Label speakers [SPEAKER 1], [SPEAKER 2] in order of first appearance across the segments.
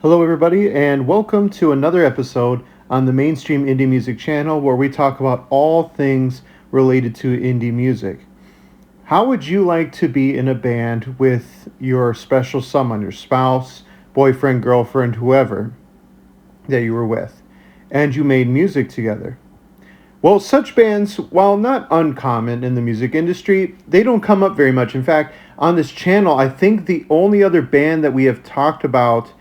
[SPEAKER 1] Hello, everybody, and welcome to another episode on the Mainstream Indie Music channel where we talk about all things related to indie music. How would you like to be in a band with your special someone, your spouse, boyfriend, girlfriend, whoever that you were with, and you made music together? Well, such bands, while not uncommon in the music industry, they don't come up very much. In fact, on this channel, I think the only other band that we have talked about,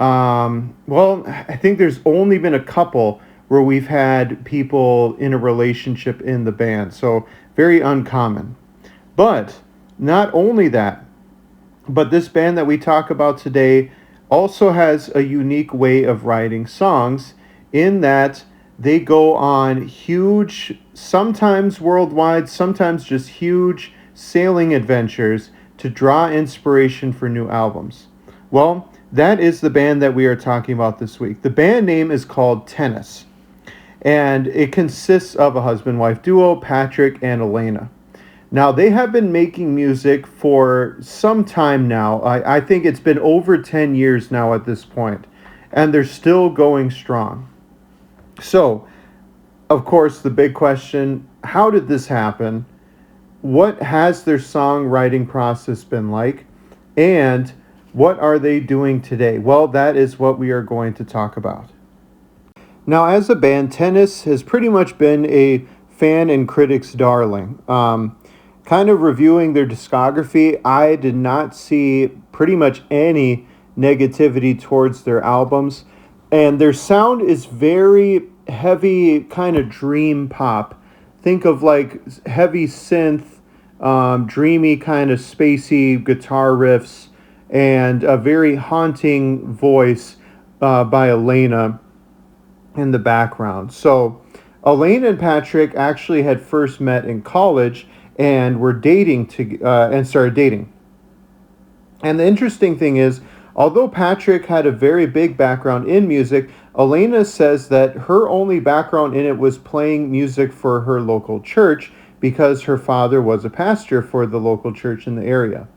[SPEAKER 1] I think there's only been a couple where we've had people in a relationship in the band. So, very uncommon. But not only that, but this band that we talk about today also has a unique way of writing songs in that they go on huge, sometimes worldwide, sometimes just huge sailing adventures to draw inspiration for new albums. Well, that is the band that we are talking about this week. The band name is called Tennis, and it consists of a husband-wife duo, Patrick and Elena. Now, they have been making music for some time now. I think it's been over 10 years now at this point, and they're still going strong. So, of course, the big question, how did this happen? What has their songwriting process been like? And what are they doing today? Well, that is what we are going to talk about. Now, as a band, Tennis has pretty much been a fan and critics' darling. Kind of reviewing their discography, I did not see pretty much any negativity towards their albums. And their sound is very heavy, kind of dream pop. Think of like heavy synth, dreamy kind of spacey guitar riffs, and a very haunting voice by Elena in the background. So Elena and Patrick actually had first met in college and were dating and started dating. And the interesting thing is, although Patrick had a very big background in music, Elena says that her only background in it was playing music for her local church because her father was a pastor for the local church in the area.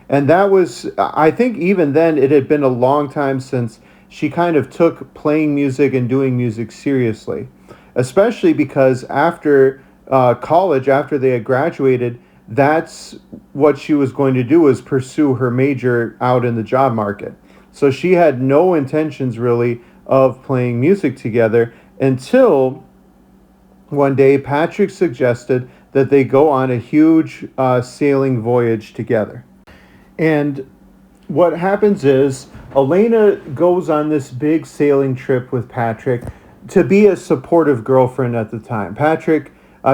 [SPEAKER 1] And that was, I think even then, it had been a long time since she kind of took playing music and doing music seriously, especially because after college, after they had graduated, that's what she was going to do, was pursue her major out in the job market. So she had no intentions really of playing music together until one day Patrick suggested that they go on a huge sailing voyage together. And what happens is Elena goes on this big sailing trip with Patrick to be a supportive girlfriend at the time.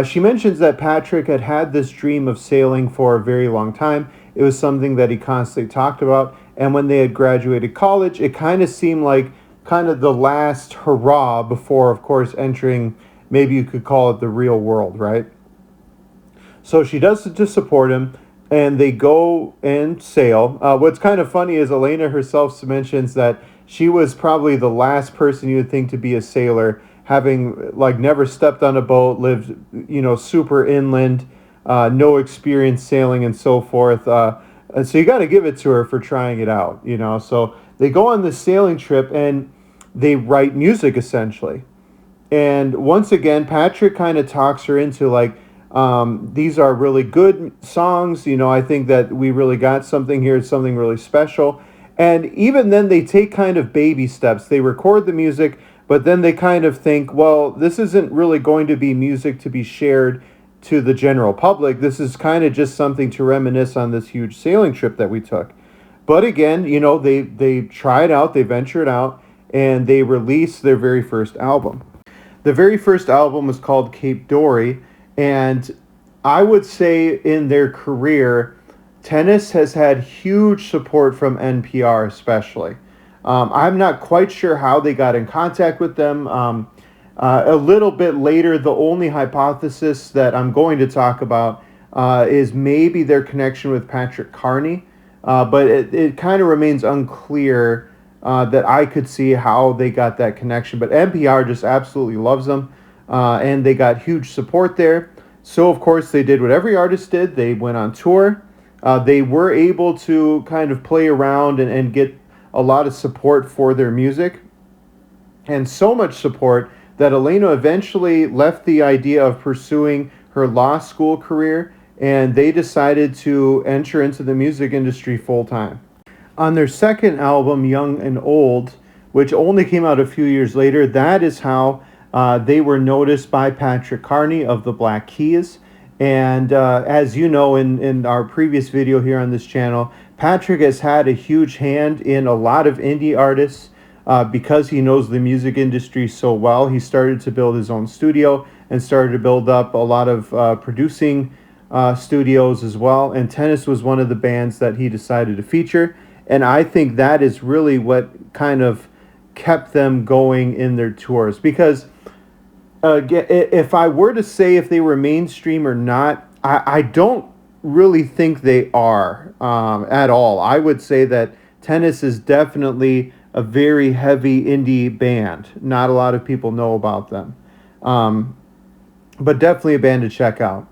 [SPEAKER 1] She mentions that Patrick had had this dream of sailing for a very long time. It was something that he constantly talked about. And when they had graduated college, it kind of seemed like kind of the last hurrah before, of course, entering, maybe you could call it the real world, right? So she does it to support him, and they go and sail. What's kind of funny is Elena herself mentions that she was probably the last person you would think to be a sailor, having like never stepped on a boat, lived, super inland, no experience sailing and so forth. And so you got to give it to her for trying it out, So they go on this sailing trip and they write music essentially. And once again, Patrick kind of talks her into like, these are really good songs. I think that we really got something here, something really special. And even then they take kind of baby steps. They record the music, but then they kind of think, well, this isn't really going to be music to be shared to the general public. This is kind of just something to reminisce on this huge sailing trip that we took. But again, they try it out, they venture it out, and they release their very first album. The very first album was called Cape Dory, and I would say in their career, Tennis has had huge support from NPR especially. I'm not quite sure how they got in contact with them. A little bit later, the only hypothesis that I'm going to talk about is maybe their connection with Patrick Carney, but it kind of remains unclear that I could see how they got that connection. But NPR just absolutely loves them, and they got huge support there. So, of course, they did what every artist did. They went on tour. They were able to kind of play around and get a lot of support for their music, and so much support that Elena eventually left the idea of pursuing her law school career, and they decided to enter into the music industry full time. On their second album, Young and Old, which only came out a few years later, that is how they were noticed by Patrick Carney of the Black Keys. And as you know, in our previous video here on this channel, Patrick has had a huge hand in a lot of indie artists because he knows the music industry so well. He started to build his own studio and started to build up a lot of producing studios as well. And Tennis was one of the bands that he decided to feature. And I think that is really what kind of kept them going in their tours. Because if I were to say if they were mainstream or not, I don't really think they are at all. I would say that Tennis is definitely a very heavy indie band. Not a lot of people know about them. But definitely a band to check out.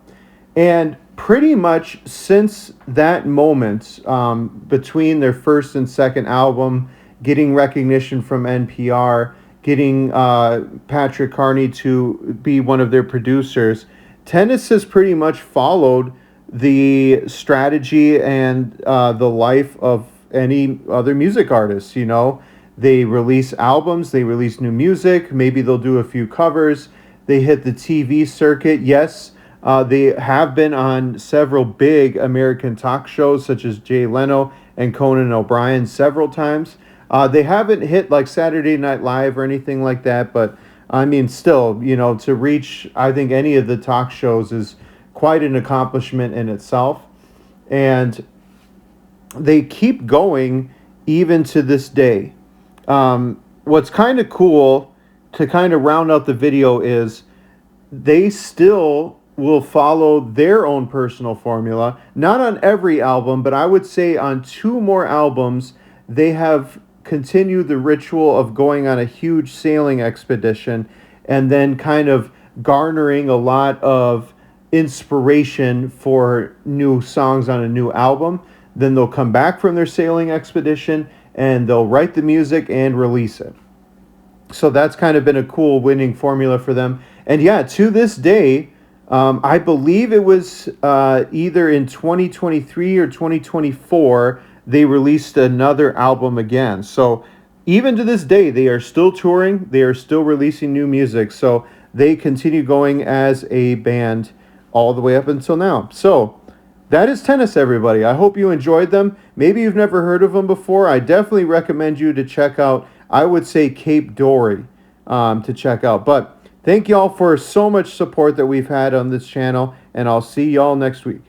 [SPEAKER 1] And pretty much since that moment, between their first and second album, getting recognition from NPR, getting Patrick Carney to be one of their producers, Tennis has pretty much followed the strategy and the life of any other music artists. You know, they release albums, they release new music, maybe they'll do a few covers, they hit the TV circuit. Yes, they have been on several big American talk shows such as Jay Leno and Conan O'Brien several times. They haven't hit like Saturday Night Live or anything like that, but I mean, still, you know, to reach, I think, any of the talk shows is quite an accomplishment in itself. And they keep going even to this day. What's kind of cool to kind of round out the video is they still will follow their own personal formula. Not on every album, but I would say on 2 more albums, they have continued the ritual of going on a huge sailing expedition and then kind of garnering a lot of inspiration for new songs on a new album. Then they'll come back from their sailing expedition and they'll write the music and release it. So that's kind of been a cool winning formula for them. And yeah, to this day, I believe it was either in 2023 or 2024, they released another album again. So even to this day, they are still touring. They are still releasing new music. So they continue going as a band all the way up until now. So that is Tennis, everybody. I hope you enjoyed them. Maybe you've never heard of them before. I definitely recommend you to check out, I would say, Cape Dory to check out. But thank y'all for so much support that we've had on this channel, and I'll see y'all next week.